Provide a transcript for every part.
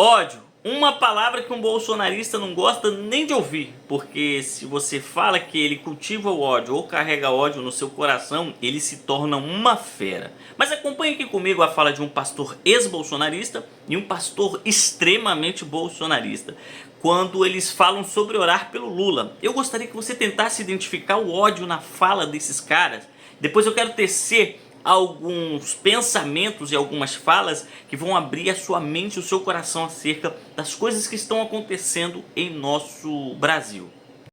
Ódio. Uma palavra que um bolsonarista não gosta nem de ouvir, porque se você fala que ele cultiva o ódio ou carrega ódio no seu coração, ele se torna uma fera. Mas acompanhe aqui comigo a fala de um pastor ex-bolsonarista e um pastor extremamente bolsonarista, quando eles falam sobre orar pelo Lula. Eu gostaria que você tentasse identificar o ódio na fala desses caras. Depois eu quero tecer alguns pensamentos e algumas falas que vão abrir a sua mente e o seu coração acerca das coisas que estão acontecendo em nosso Brasil.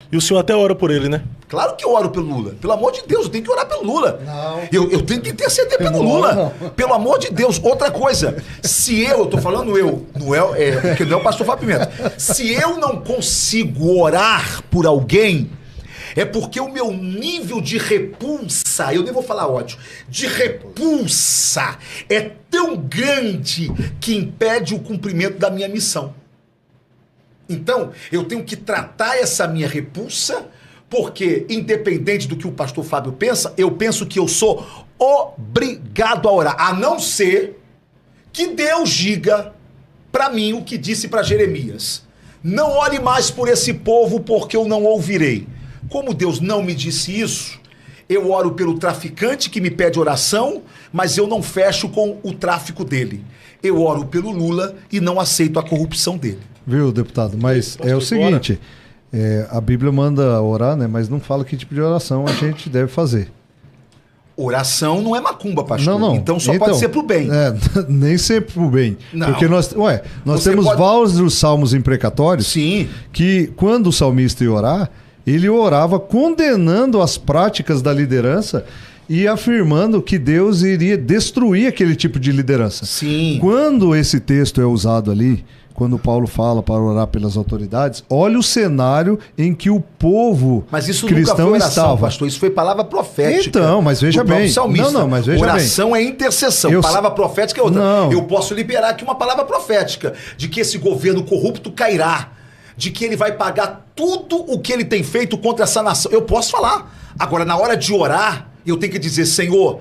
E o senhor até ora por ele, né? Claro que eu oro pelo Lula. Pelo amor de Deus, eu tenho que orar pelo Lula. Não. Eu tenho que interceder pelo Lula. Pelo amor de Deus. Outra coisa, se eu tô falando eu, porque não é o pastor Fábio Pimenta. Se eu não consigo orar por alguém, é porque o meu nível de repulsa, eu nem vou falar ódio, de repulsa é tão grande que impede o cumprimento da minha missão. Então, eu tenho que tratar essa minha repulsa, porque, independente do que o pastor Fábio pensa, eu penso que eu sou obrigado a orar, a não ser que Deus diga para mim o que disse para Jeremias: não ore mais por esse povo, porque eu não ouvirei. Como Deus não me disse isso, eu oro pelo traficante que me pede oração, mas eu não fecho com o tráfico dele. Eu oro pelo Lula e não aceito a corrupção dele. Viu, deputado? Mas é o seguinte, a Bíblia manda orar, né? Mas não fala que tipo de oração a gente deve fazer. Oração não é macumba, pastor. Não. Então só pode ser pro bem. Nem sempre pro bem. Não. Porque nós temos vários salmos imprecatórios. Sim. Que quando o salmista ia orar, ele orava condenando as práticas da liderança e afirmando que Deus iria destruir aquele tipo de liderança. Sim. Quando esse texto é usado ali, quando Paulo fala para orar pelas autoridades, olha o cenário em que o povo mas isso cristão nunca foi oração, estava. pastor. Isso foi palavra profética. Então, mas veja bem. Mas veja oração bem. É intercessão. Palavra profética é outra. Não. Eu posso liberar aqui uma palavra profética de que esse governo corrupto cairá, de que ele vai pagar tudo o que ele tem feito contra essa nação. Eu posso falar. Agora, na hora de orar, eu tenho que dizer: Senhor,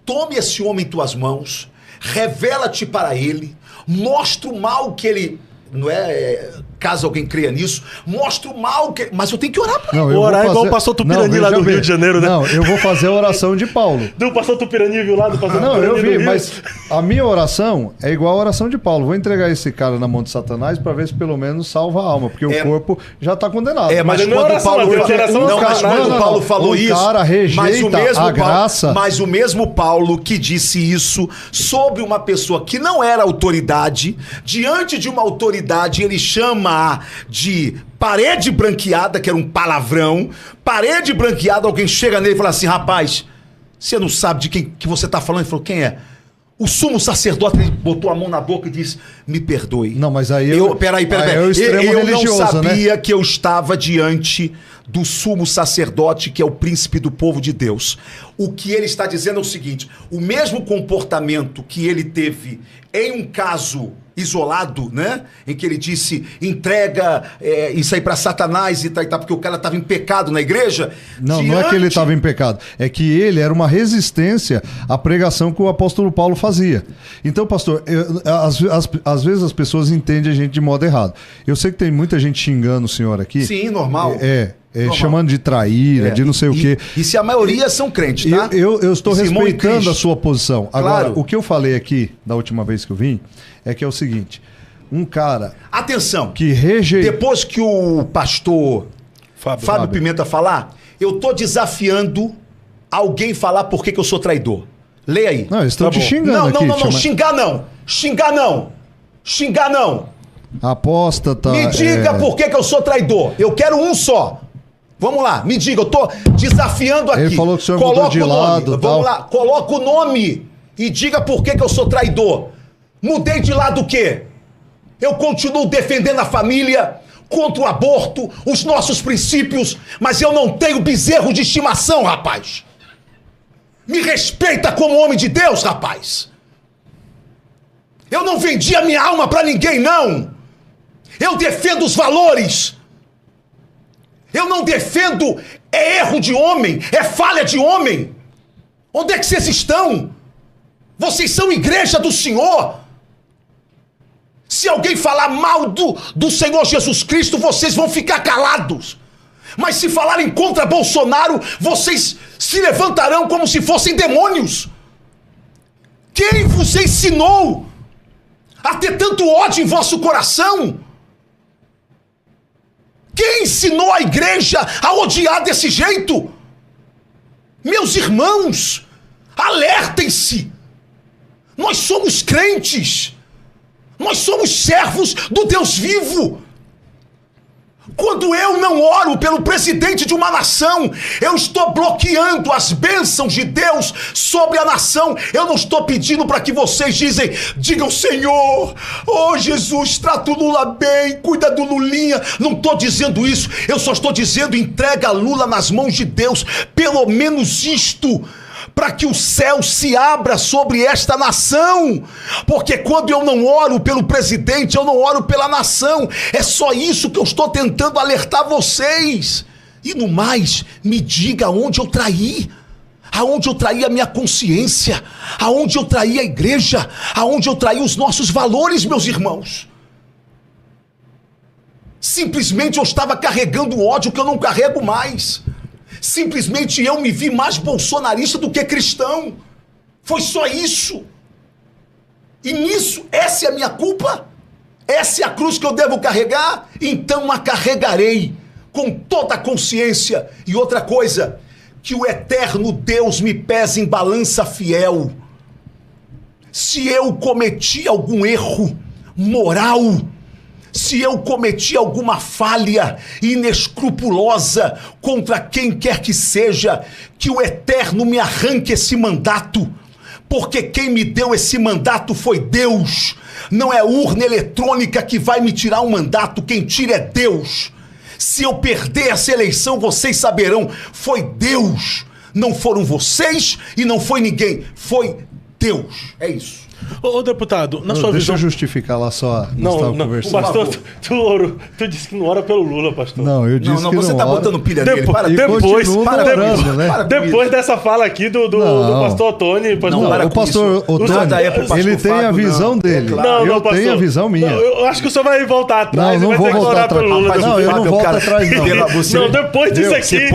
tome esse homem em tuas mãos, revela-te para ele, mostra o mal que ele... Não é... Caso alguém creia nisso, mostra o mal que... Mas eu tenho que orar para ele. Orar igual o pastor Tupirani lá do Rio de Janeiro, né? Não, eu vou fazer a oração de Paulo. Do pastor Tupirani, viu lá? Do pastor Não, Tupirani eu vi, mas a minha oração é igual a oração de Paulo. Vou entregar esse cara na mão de Satanás para ver se pelo menos salva a alma, porque o corpo já está condenado. Mas quando Paulo falou isso, cara rejeita a graça. Mas o mesmo Paulo que disse isso sobre uma pessoa que não era autoridade, diante de uma autoridade, ele chama de parede branqueada, que era um palavrão. Parede branqueada, alguém chega nele e fala assim: rapaz, você não sabe de quem que você está falando? Ele falou: quem é? O sumo sacerdote. Ele botou a mão na boca e disse: me perdoe. Não, mas aí peraí. Eu não sabia, né, que eu estava diante do sumo sacerdote, que é o príncipe do povo de Deus. O que ele está dizendo é o seguinte: o mesmo comportamento que ele teve em um caso isolado, né? Em que ele disse: entrega isso aí para Satanás e tal, porque o cara estava em pecado na igreja. Não é que ele estava em pecado, é que ele era uma resistência à pregação que o apóstolo Paulo fazia. Então, pastor, às vezes as pessoas entendem a gente de modo errado. Eu sei que tem muita gente xingando o senhor aqui. Sim, normal. Chamando de traíra, de não sei o quê. E se a maioria são crentes, tá? Eu estou respeitando a sua posição. Agora, claro. O que eu falei aqui, da última vez que eu vim, é que é o seguinte: um cara... Atenção! Que rejeita... Depois que o pastor Fábio Pimenta falar, eu tô desafiando alguém falar por que eu sou traidor. Leia aí. Não, eles estão te xingando aqui. Não. Xingar não. Apóstata... Me diga por que eu sou traidor. Eu quero um só. Vamos lá, me diga, eu tô desafiando aqui. Ele falou que o senhor mudou de lado. Vamos lá, coloca o nome e diga por que eu sou traidor. Mudei de lado o quê? Eu continuo defendendo a família, contra o aborto, os nossos princípios, mas eu não tenho bezerro de estimação, rapaz. Me respeita como homem de Deus, rapaz. Eu não vendi a minha alma pra ninguém, não. Eu defendo os valores. Eu não defendo erro de homem, falha de homem. Onde é que vocês estão? Vocês são igreja do Senhor. Se alguém falar mal do Senhor Jesus Cristo, vocês vão ficar calados. Mas se falarem contra Bolsonaro, vocês se levantarão como se fossem demônios. Quem vos ensinou a ter tanto ódio em vosso coração? Quem ensinou a igreja a odiar desse jeito? Meus irmãos, alertem-se. Nós somos crentes. Nós somos servos do Deus vivo. Quando eu não oro pelo presidente de uma nação, eu estou bloqueando as bênçãos de Deus sobre a nação. Eu não estou pedindo para que vocês digam, Senhor, oh Jesus, trata o Lula bem, cuida do Lulinha. Não estou dizendo isso. Eu só estou dizendo, entrega Lula nas mãos de Deus. Pelo menos isto, para que o céu se abra sobre esta nação. Porque quando eu não oro pelo presidente, eu não oro pela nação. É só isso que eu estou tentando alertar vocês. E no mais, me diga aonde eu traí. Aonde eu traí a minha consciência. Aonde eu traí a igreja. Aonde eu traí os nossos valores, meus irmãos. Simplesmente eu estava carregando um ódio que eu não carrego mais. Simplesmente eu me vi mais bolsonarista do que cristão. Foi só isso. E nisso, essa é a minha culpa? Essa é a cruz que eu devo carregar? Então a carregarei com toda a consciência. E outra coisa, que o eterno Deus me pese em balança fiel. Se eu cometi algum erro moral, se eu cometi alguma falha inescrupulosa contra quem quer que seja, que o Eterno me arranque esse mandato, porque quem me deu esse mandato foi Deus. Não é urna eletrônica que vai me tirar um mandato, quem tira é Deus. Se eu perder essa eleição, vocês saberão, foi Deus. Não foram vocês e não foi ninguém, foi Deus. É isso. Ô, deputado, na sua Deixa visão... eu justificar lá só. Não, pastor, tu disse que não ora pelo Lula, pastor. Não, eu disse que você não tá ora. botando pilha nele. Depois dessa fala aqui do pastor Otoni... O pastor Otoni, ele tem a visão dele. Eu tenho a visão minha. Eu acho que o senhor vai voltar atrás. Não vou voltar atrás. Não, eu não volto atrás, não. Não, depois disso aqui...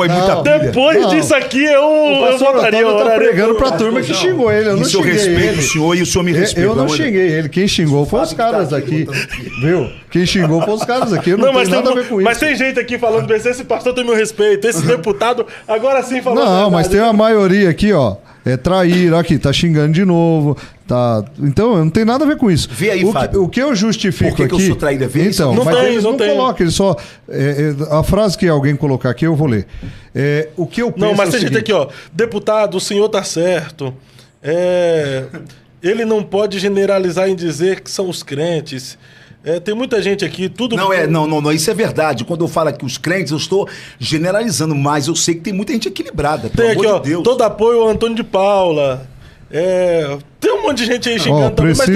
Depois disso aqui, eu voltaria. Eu tô pregando pra turma que xingou ele. Eu não xinguei ele. Eu respeito o senhor e o senhor me respeita. Eu não xinguei ele. Quem xingou foi os caras aqui. Viu? Quem xingou foi os caras aqui. Eu não tenho nada a ver com isso. Mas tem gente aqui falando bem, esse pastor tem meu respeito, esse deputado agora sim falou. Não, mas tem uma maioria aqui, ó. É traíra, aqui, tá xingando de novo. Tá... Então, não tem nada a ver com isso. Vê aí, Fábio. O que eu justifico Por que aqui... eu sou traíra? Vê então, não mas tem, eles não colocam, eles só... a frase que alguém colocar aqui, eu vou ler. O que eu penso... Não, mas tem gente aqui, ó. Deputado, o senhor tá certo. Ele não pode generalizar em dizer que são os crentes. Tem muita gente aqui, tudo... Não, isso é verdade. Quando eu falo aqui os crentes, eu estou generalizando, mas eu sei que tem muita gente equilibrada, pelo tem aqui, amor ó, de Deus. todo apoio ao Antônio de Paula. Tem um monte de gente aí xingando também, mas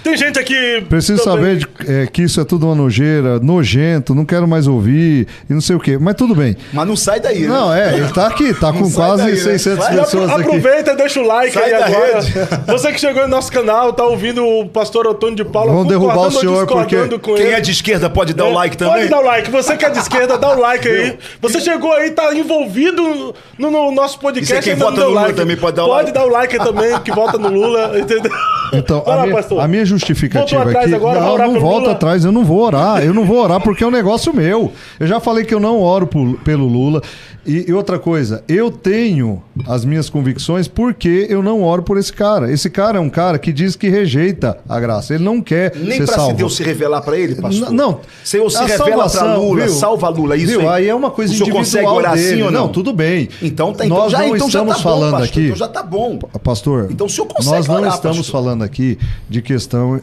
tem gente aqui... Preciso também. saber que isso é tudo uma nojeira, nojento, não quero mais ouvir, e não sei o quê. Mas tudo bem. Mas não sai daí, né? Não, ele tá aqui, tá com quase daí, 600 né? pessoas aqui. Aproveita e deixa o like Sai aí da agora. rede. Você que chegou no nosso canal, tá ouvindo o pastor Antônio de Paula. Vamos derrubar o senhor, porque quem é de esquerda pode dar o like também? Pode dar o like. Você que é de esquerda, dá o like aí. Você chegou aí, tá envolvido no nosso podcast. E quem vota no Lula também pode dar o like. Pode dar o like também, que vota no Lula, entendeu? Então, lá, a minha justificativa aqui... Agora, não volto atrás, eu não vou orar porque é um negócio meu. Eu já falei que eu não oro pelo Lula. E outra coisa, eu tenho as minhas convicções porque eu não oro por esse cara. Esse cara é um cara que diz que rejeita a graça. Ele não quer nem ser pra salvo. Se Deus se revelar pra ele, pastor? Não. Senhor se revela pra Lula, viu? salva Lula, isso viu? aí. Aí é uma coisa individual dele. O senhor consegue orar dele. assim ou não? Não, tudo bem. Então nós já, não então estamos já tá falando bom, pastor, aqui... então já tá bom. Pastor, então o senhor consegue nós não orar, estamos pastor. falando aqui de questão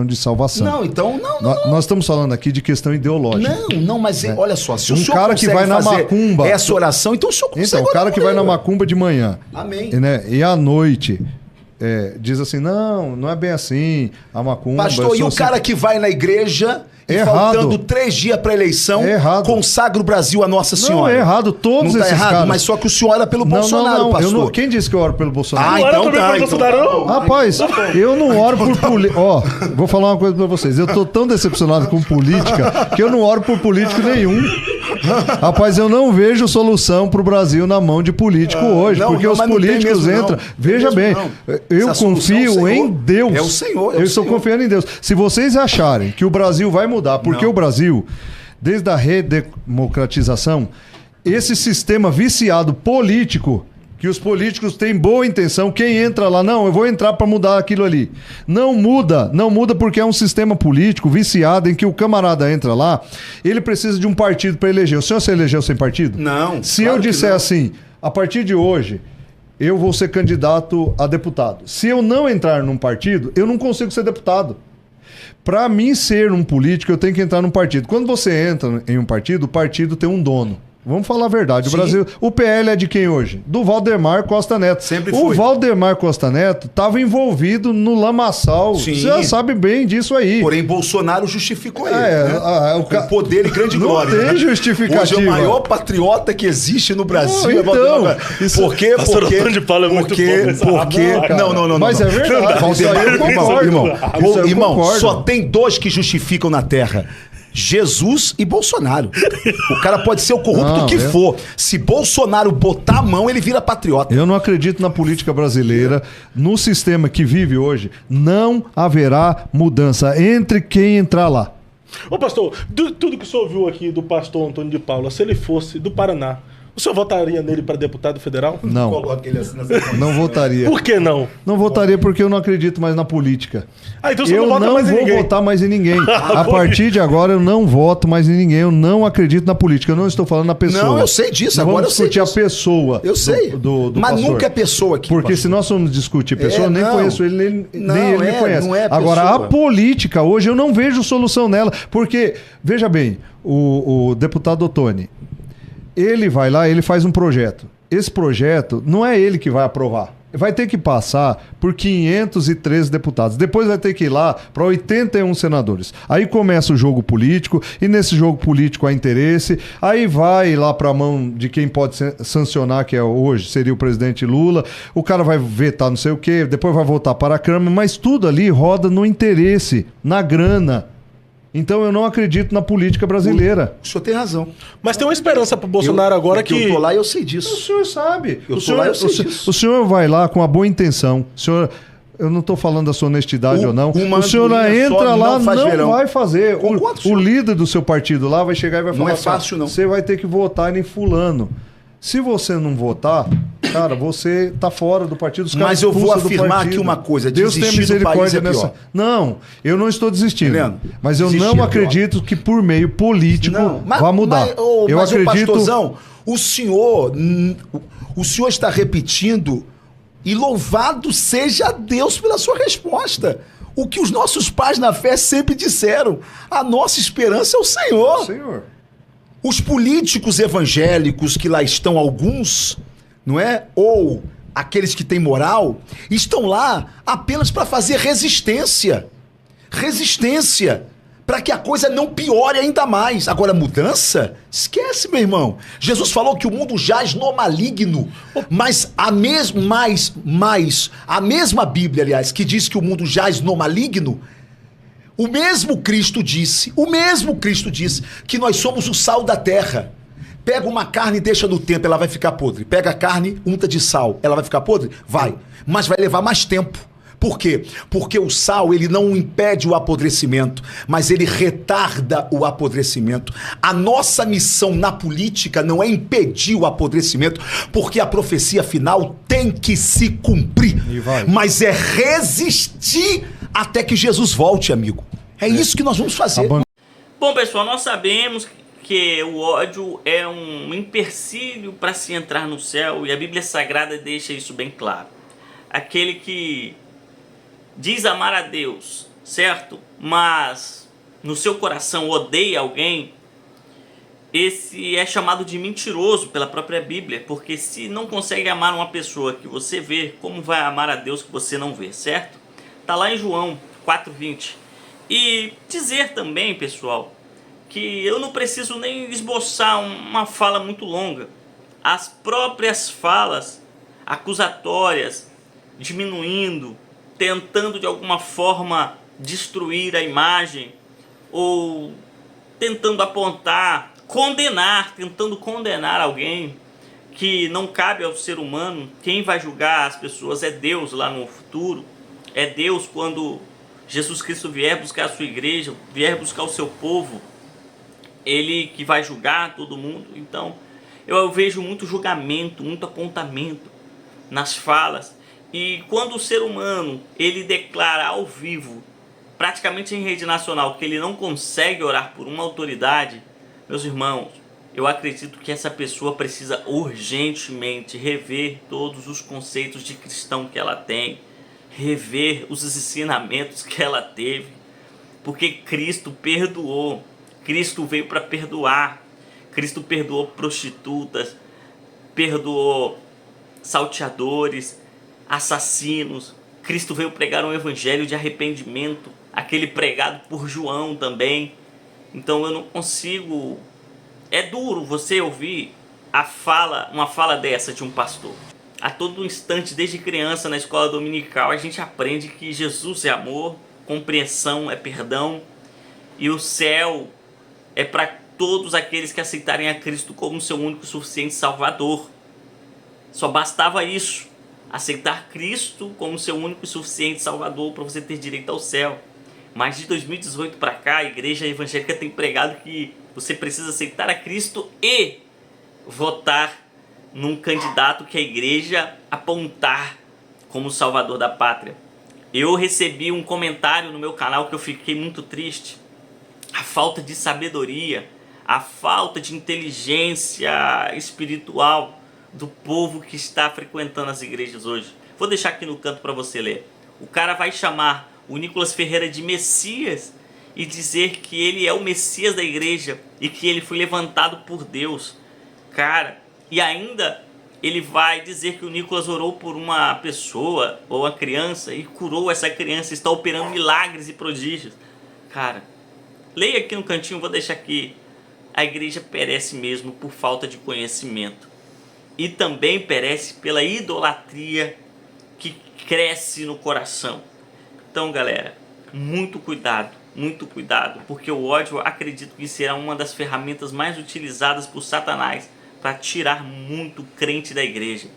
de salvação. Não, então não. Nós estamos falando aqui de questão ideológica. Não, mas olha só, se o senhor cara que vai na macumba, essa oração, então o senhor consegue Então, o cara que vai na macumba de manhã, amém, né, e à noite diz assim, não é bem assim, a macumba... Pastor, e o cara que vai na igreja e Errado. faltando 3 dias para eleição, consagra o Brasil a Nossa Senhora. Não, é errado. Todos não tá esses errado, caras. mas só que o senhor ora pelo Bolsonaro, pastor. Quem disse que eu oro pelo Bolsonaro? Ah, então tá. Rapaz, eu não oro por política. Ó, vou falar uma coisa pra vocês. Eu tô tão decepcionado com política que eu não oro por político nenhum. Rapaz, eu não vejo solução pro Brasil na mão de político hoje, porque os políticos entram... Veja bem, eu confio em Deus. É o Senhor. Eu estou confiando em Deus. Se vocês acharem que o Brasil vai mudar, porque o Brasil, desde a redemocratização, esse sistema viciado político, que os políticos têm boa intenção, quem entra lá, não, eu vou entrar para mudar aquilo ali. Não muda porque é um sistema político viciado em que o camarada entra lá, ele precisa de um partido para eleger. O senhor se elegeu sem partido? Não. Se eu disser assim, a partir de hoje, eu vou ser candidato a deputado. Se eu não entrar num partido, eu não consigo ser deputado. Para mim ser um político, eu tenho que entrar num partido. Quando você entra em um partido, o partido tem um dono. Vamos falar a verdade. O Brasil, o PL é de quem hoje? Do Valdemar Costa Neto. Sempre foi. O Valdemar Costa Neto estava envolvido no lamaçal. Você já sabe bem disso aí. Porém, Bolsonaro justificou ele. O poder e grande glória. Não tem justificativa. Hoje é o maior patriota que existe no Brasil. Não, então, por quê? Não. Mas é verdade. Isso aí eu concordo. Irmão, só tem 2 que justificam na Terra. Jesus e Bolsonaro. O cara pode ser o corrupto que for. Se Bolsonaro botar a mão, ele vira patriota. Eu não acredito na política brasileira. No sistema que vive hoje, não haverá mudança entre quem entrar lá. Ô pastor, tudo que o senhor ouviu aqui do pastor Antônio de Paula, se ele fosse do Paraná, o senhor votaria nele para deputado federal? Não. Coloque ele assim na sequência. Não votaria. Por que não? Não votaria porque eu não acredito mais na política. Então você eu não vou votar mais em ninguém. A partir de agora eu não voto mais em ninguém. Eu não acredito na política. Eu não estou falando na pessoa. Não, eu sei disso. Agora eu sei disso. Vamos discutir a pessoa. Eu sei. Mas pastor. nunca é pessoa aqui. Porque se nós formos discutir pessoa, eu nem conheço ele, nem ele me conhece. Não é agora, a política hoje eu não vejo solução nela. Porque, veja bem, o deputado Ottoni, ele vai lá, ele faz um projeto. Esse projeto não é ele que vai aprovar. Vai ter que passar por 513 deputados. Depois vai ter que ir lá para 81 senadores. Aí começa o jogo político, e nesse jogo político há interesse. Aí vai lá para a mão de quem pode sancionar, que é hoje seria o presidente Lula. O cara vai vetar não sei o quê, depois vai voltar para a Câmara, mas tudo ali roda no interesse, na grana. Então eu não acredito na política brasileira. O senhor tem razão. Mas tem uma esperança pro Bolsonaro agora que... Eu tô lá e eu sei disso. O senhor sabe. O senhor vai lá com a boa intenção. O senhor... Eu não estou falando da sua honestidade ou não. O senhor entra lá, não vai fazer. O líder do seu partido lá vai chegar e vai falar... Não é fácil, não. Você vai ter que votar em fulano. Se você não votar, cara, você tá fora do partido. Mas eu vou afirmar aqui uma coisa: Deus tem misericórdia nessa. Não, eu não estou desistindo. Mas eu não acredito que por meio político vá mudar. Eu acredito. Pastorzão, o senhor está repetindo, e louvado seja Deus pela sua resposta. O que os nossos pais na fé sempre disseram: a nossa esperança é o Senhor. Senhor. Os políticos evangélicos, que lá estão alguns, não é? Ou aqueles que têm moral, estão lá apenas para fazer resistência. Resistência. Para que a coisa não piore ainda mais. Agora, mudança? Esquece, meu irmão. Jesus falou que o mundo jaz no maligno. Mas a mesma Bíblia, aliás, que diz que o mundo jaz no maligno, o mesmo Cristo disse que nós somos o sal da terra. Pega uma carne e deixa no tempo, ela vai ficar podre. Pega a carne, unta de sal, ela vai ficar podre? Vai. Mas vai levar mais tempo. Por quê? Porque o sal, ele não impede o apodrecimento, mas ele retarda o apodrecimento. A nossa missão na política não é impedir o apodrecimento, porque a profecia final tem que se cumprir. Mas é resistir até que Jesus volte, amigo. É isso que nós vamos fazer. Bom, pessoal, nós sabemos que o ódio é um empecilho para se entrar no céu, e a Bíblia Sagrada deixa isso bem claro. Aquele que diz amar a Deus, certo? Mas no seu coração odeia alguém, esse é chamado de mentiroso pela própria Bíblia, porque se não consegue amar uma pessoa que você vê, como vai amar a Deus que você não vê, certo? Tá lá em João 4:20, E dizer também, pessoal, que eu não preciso nem esboçar uma fala muito longa. As próprias falas acusatórias, diminuindo, tentando de alguma forma destruir a imagem, ou tentando apontar, tentando condenar alguém, que não cabe ao ser humano. Quem vai julgar as pessoas é Deus lá no futuro. É Deus quando Jesus Cristo vier buscar a sua igreja, vier buscar o seu povo. Ele que vai julgar todo mundo. Então eu vejo muito julgamento, muito apontamento nas falas. E quando o ser humano ele declara ao vivo, praticamente em rede nacional, que ele não consegue orar por uma autoridade, meus irmãos, eu acredito que essa pessoa precisa urgentemente rever todos os conceitos de cristão que ela tem, rever os ensinamentos que ela teve, porque Cristo perdoou, Cristo veio para perdoar, Cristo perdoou prostitutas, perdoou salteadores, assassinos. Cristo veio pregar um evangelho de arrependimento, aquele pregado por João também. Então eu não consigo... É duro você ouvir uma fala dessa de um pastor. A todo instante, desde criança, na escola dominical, a gente aprende que Jesus é amor, compreensão é perdão, e o céu é para todos aqueles que aceitarem a Cristo como seu único e suficiente Salvador. Só bastava isso, aceitar Cristo como seu único e suficiente Salvador para você ter direito ao céu. Mas de 2018 para cá, a igreja evangélica tem pregado que você precisa aceitar a Cristo e votar num candidato que a igreja apontar como Salvador da pátria. Eu recebi um comentário no meu canal que eu fiquei muito triste. A falta de sabedoria, a falta de inteligência espiritual do povo que está frequentando as igrejas hoje. Vou deixar aqui no canto para você ler. O cara vai chamar o Nicolas Ferreira de Messias e dizer que ele é o Messias da igreja e que ele foi levantado por Deus. Cara, e ainda ele vai dizer que o Nicolas orou por uma pessoa ou uma criança e curou essa criança, está operando milagres e prodígios. Cara, leia aqui no cantinho, vou deixar aqui. A igreja perece mesmo por falta de conhecimento. E também perece pela idolatria que cresce no coração. Então, galera, muito cuidado, porque o ódio, acredito que será uma das ferramentas mais utilizadas por Satanás para tirar muito crente da igreja.